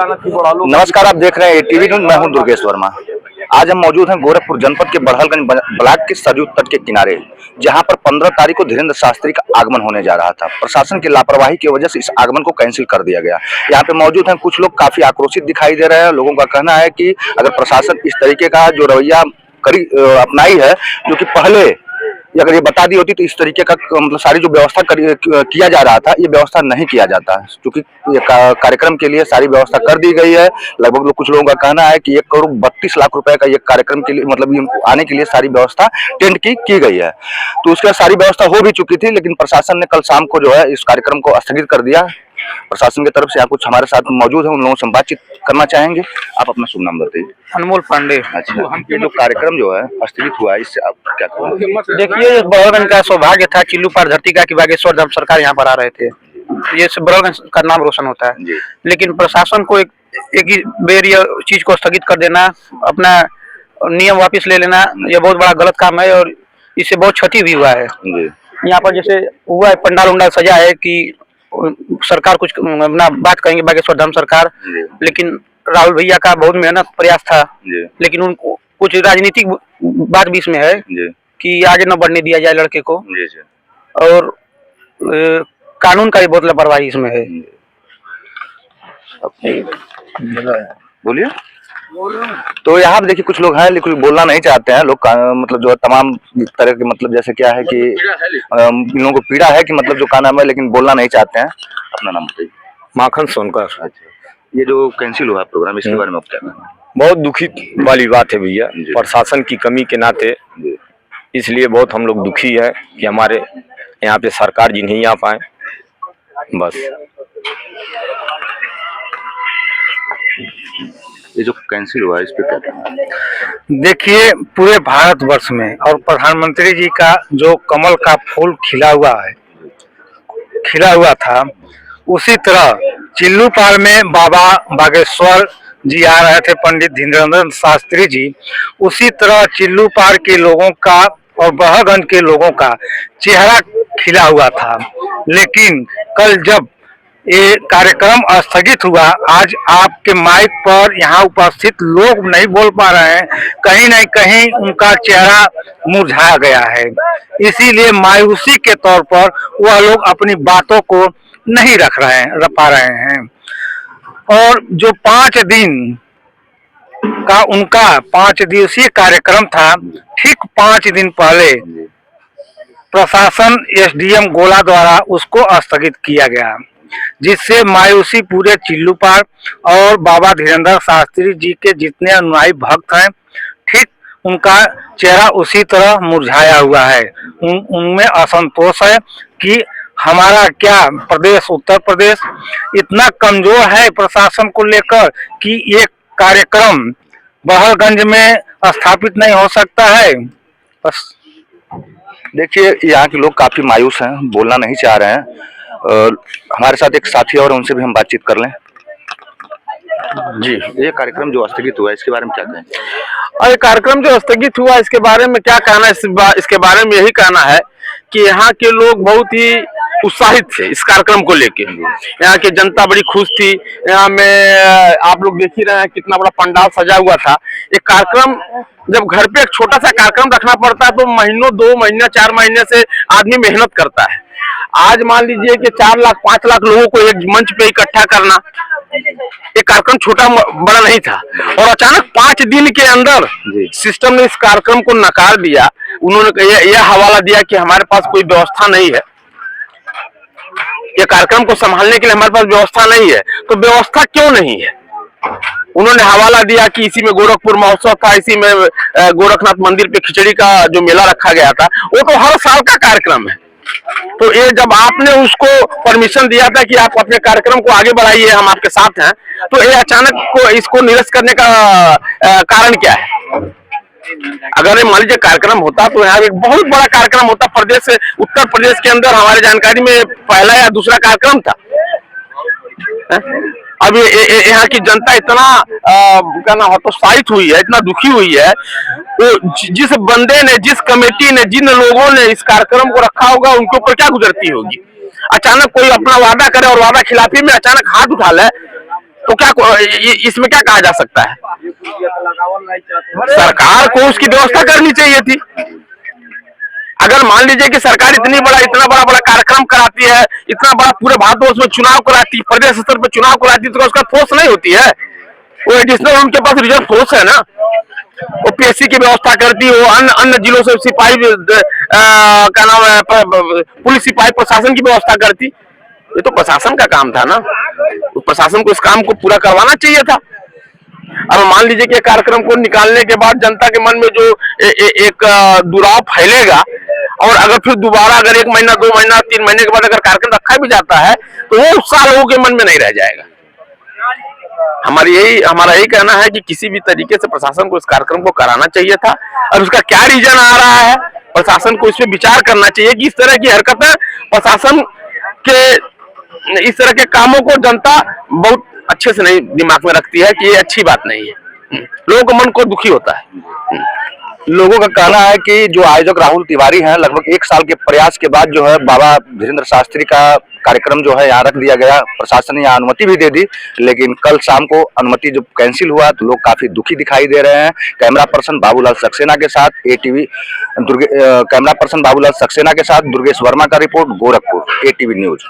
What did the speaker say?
नमस्कार, आप देख रहे हैं टीवी न्यूज। मैं हूं दुर्गेश वर्मा। आज हम मौजूद हैं गोरखपुर जनपद के बड़हलगंज ब्लॉक के सरयू तट के किनारे, जहां पर 15 तारीख को धीरेन्द्र शास्त्री का आगमन होने जा रहा था। प्रशासन की लापरवाही की वजह से इस आगमन को कैंसिल कर दिया गया। यहाँ पे मौजूद हैं कुछ लोग, काफी आक्रोशित दिखाई दे रहे हैं। लोगों का कहना है कि अगर प्रशासन इस तरीके का जो रवैया अपनाई है, जो कि पहले अगर ये बता दी होती तो इस तरीके का मतलब सारी जो व्यवस्था किया जा रहा था, ये व्यवस्था नहीं किया जाता, क्योंकि ये कार्यक्रम के लिए सारी व्यवस्था कर दी गई है। लगभग कुछ लोगों का कहना है कि 1,32,00,000 रुपए का ये कार्यक्रम के लिए मतलब ये आने के लिए सारी व्यवस्था टेंट की गई है। तो उसके बाद सारी व्यवस्था हो भी चुकी थी, लेकिन प्रशासन ने कल शाम को जो है इस कार्यक्रम को स्थगित कर दिया। प्रशासन की तरफ से यहाँ कुछ हमारे साथ मौजूद है, उन लोगों से हम बातचीत करना चाहेंगे। आप अपना शुभ नाम बताइए। अनमोल पांडे। अच्छा, ये जो कार्यक्रम जो है स्थगित हुआ है, इससे आप क्या कहेंगे? देखिए, बड़हलगंज का सौभाग्य था चिल्लू पार धरती का कि बागेश्वर धर्म सरकार यहाँ पर आ रहे थे। ये बड़हलगंज का नाम रोशन होता है, लेकिन प्रशासन को एक ही बेर ये चीज को स्थगित कर देना, अपना नियम वापस ले लेना, ये बहुत बड़ा गलत काम है और इससे बहुत क्षति भी हुआ है। यहाँ पर जैसे हुआ है, पंडाल उंडाल सजा है कि सरकार कुछ अपना बात कहेंगे बागेश्वर धर्म सरकार, लेकिन राहुल भैया का बहुत मेहनत प्रयास था, लेकिन उनको कुछ राजनीतिक बात भी इसमें है कि आगे न बढ़ने दिया जाए लड़के को, और कानून का भी बहुत लापरवाही इसमें है। बोलिए। तो यहाँ पे देखिए कुछ लोग हैं लेकिन बोलना नहीं चाहते हैं। लोग मतलब जो तमाम तरह के मतलब जैसे क्या है कि इन लोगों को पीड़ा है कि मतलब जो का नाम है, लेकिन बोलना नहीं चाहते हैं। अपना नाम बताइए। माखन सोनकर। अच्छा, ये जो कैंसिल हुआ प्रोग्राम, इसके बारे में आप क्या कहना? बहुत दुखी वाली बात है भैया, प्रशासन की कमी के नाते इसलिए बहुत हम लोग दुखी है कि हमारे यहाँ पे सरकार जी नहीं आ पाए। बस ये जो कैंसिल हुआ इस पे क्या कहना? देखिए, पूरे भारतवर्ष में और प्रधानमंत्री जी का जो कमल का फूल खिला हुआ था, उसी तरह चिल्लू पार में बाबा बागेश्वर जी आ रहे थे, पंडित धीरेन्द्र शास्त्री जी। उसी तरह चिल्लू पार के लोगों का और बड़हलगंज के लोगों का चेहरा खिला हुआ था। लेकिन कल जब ये कार्यक्रम स्थगित हुआ, आज आपके माइक पर यहाँ उपस्थित लोग नहीं बोल पा रहे हैं, कहीं न कहीं उनका चेहरा मुरझा गया है। इसीलिए मायूसी के तौर पर वह लोग अपनी बातों को नहीं रख पा रहे हैं। और जो 5 दिन का उनका 5 दिवसीय कार्यक्रम था, ठीक 5 दिन पहले प्रशासन एसडीएम गोला द्वारा उसको स्थगित किया गया, जिससे मायूसी पूरे चिल्लू पार और बाबा धीरेन्द्र शास्त्री जी के जितने अनुयायी भक्त हैं, ठीक उनका चेहरा उसी तरह मुरझाया हुआ है। उनमें असंतोष है कि हमारा क्या प्रदेश, उत्तर प्रदेश इतना कमजोर है प्रशासन को लेकर कि ये कार्यक्रम बड़हलगंज में स्थापित नहीं हो सकता है। बस देखिए, यहाँ के लोग काफी मायूस हैं, बोलना नहीं चाह रहे हैं। हमारे साथ एक साथी और, उनसे भी हम बातचीत कर लें। जी, ये कार्यक्रम जो स्थगित हुआ है इसके बारे में क्या कहें? और ये कार्यक्रम जो स्थगित हुआ इसके बारे में क्या कहना है? इसके बारे में यही कहना है कि यहाँ के लोग बहुत ही उत्साहित थे इस कार्यक्रम को लेके। यहाँ की जनता बड़ी खुश थी। यहाँ में आप लोग देख ही रहे हैं कितना बड़ा पंडाल सजा हुआ था। एक कार्यक्रम, जब घर पे एक छोटा सा कार्यक्रम रखना पड़ता है तो महीनों, 2 महीने, 4 महीने से आदमी मेहनत करता है। आज मान लीजिए कि 4 लाख 5 लाख लोगों को एक मंच पे इकट्ठा करना, ये कार्यक्रम छोटा बड़ा नहीं था। और अचानक 5 दिन के अंदर सिस्टम ने इस कार्यक्रम को नकार दिया। उन्होंने यह हवाला दिया कि हमारे पास कोई व्यवस्था नहीं है, ये कार्यक्रम को संभालने के लिए हमारे पास व्यवस्था नहीं है। तो व्यवस्था क्यों नहीं है? उन्होंने हवाला दिया कि इसी में गोरखपुर महोत्सव था, इसी में गोरखनाथ मंदिर पे खिचड़ी का जो मेला रखा गया था, वो तो हर साल का कार्यक्रम है। तो ये जब आपने उसको परमिशन दिया था कि आप अपने कार्यक्रम को आगे बढ़ाइए, हम आपके साथ हैं, तो ये अचानक को इसको निरस्त करने का कारण क्या है? अगर ये मान लीजिए कार्यक्रम होता तो यहाँ एक बहुत बड़ा कार्यक्रम होता। प्रदेश, उत्तर प्रदेश के अंदर हमारी जानकारी में पहला या दूसरा कार्यक्रम था। अब यहाँ की जनता इतना कहना हतोत्साहित हुई है, इतना दुखी हुई है। तो जिस बंदे ने, जिस कमेटी ने, जिन लोगों ने इस कार्यक्रम को रखा होगा, उनके ऊपर क्या गुजरती होगी? अचानक कोई अपना वादा करे और वादा खिलाफी में अचानक हाथ उठा ले, तो क्या इसमें क्या कहा जा सकता है? सरकार को उसकी व्यवस्था करनी चाहिए थी। अगर मान लीजिए कि सरकार इतना बड़ा कार्यक्रम कराती है, इतना बड़ा पूरे भारतवर्ष में चुनाव कराती है, प्रदेश स्तर पर चुनाव कराती है, तो उसका फोर्स नहीं होती है? वो एडिशनल उनके पास रिजर्व फोर्स है ना, वो पीएससी की व्यवस्था करती है, वो अन्य जिलों से सिपाही क्या नाम है, पुलिस सिपाही प्रशासन की व्यवस्था करती। ये तो प्रशासन का काम था ना, तो प्रशासन को इस काम को पूरा करवाना चाहिए था। अब मान लीजिए कि कार्यक्रम को निकालने के बाद जनता के मन में जो एक दुराव फैलेगा, और अगर फिर दोबारा अगर 1 महीना 2 महीना 3 महीने के बाद अगर कार्यक्रम रखा भी जाता है, तो वो उत्साह लोगों के मन में नहीं रह जाएगा। हमारा यही कहना है कि किसी भी तरीके से प्रशासन को इस कार्यक्रम को कराना चाहिए था, और उसका क्या रीजन आ रहा है, प्रशासन को इस पर विचार करना चाहिए कि इस तरह की हरकतें, प्रशासन के इस तरह के कामों को जनता बहुत अच्छे से नहीं दिमाग में रखती है कि ये अच्छी बात नहीं है। लोगों को मन को दुखी होता है। लोगों का कहना है कि जो आयोजक राहुल तिवारी हैं, लगभग 1 साल के प्रयास के बाद जो है बाबा धीरेन्द्र शास्त्री का कार्यक्रम जो है यहाँ रख दिया गया। प्रशासन ने यहाँ अनुमति भी दे दी, लेकिन कल शाम को अनुमति जब कैंसिल हुआ तो लोग काफी दुखी दिखाई दे रहे हैं। कैमरा पर्सन बाबूलाल सक्सेना के साथ कैमरा पर्सन बाबूलाल सक्सेना के साथ दुर्गेश वर्मा का रिपोर्ट, गोरखपुर, ATV न्यूज।